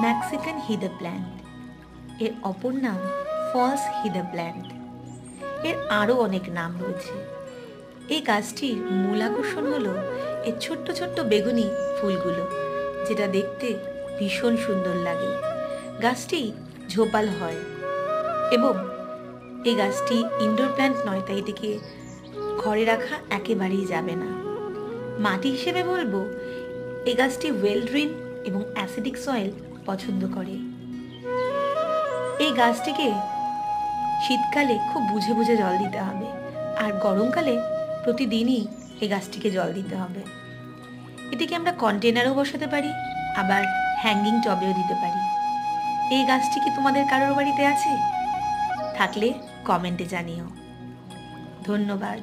Mexican হিদে plant, এর অপর নাম ফলস হিদে প্ল্যান্ট। এর আরও অনেক নাম রয়েছে। এই গাছটির মূল আকর্ষণ হলো এর ছোট্ট ছোট্ট বেগুনি ফুলগুলো, যেটা দেখতে ভীষণ সুন্দর লাগে। গাছটি ঝোপাল হয় এবং এই গাছটি ইনডোর প্ল্যান্ট নয়, তাই এটিকে ঘরে রাখা একেবারেই যাবে না। মাটি হিসেবে বলবো এই গাছটি ওয়েল ড্রেন এবং অ্যাসিডিক সয়েল পছন্দ করে। এই গাছটিকে শীতকালে খুব বুঝে বুঝে জল দিতে হবে, আর গরমকালে প্রতিদিনই এই গাছটিকে জল দিতে হবে। এটিকে আমরা কন্টেনারেও বসাতে পারি, আবার হ্যাঙ্গিং টবেও দিতে পারি। এই গাছটি কি তোমাদের কারোর বাড়িতে আছে? থাকলে কমেন্টে জানিও। ধন্যবাদ।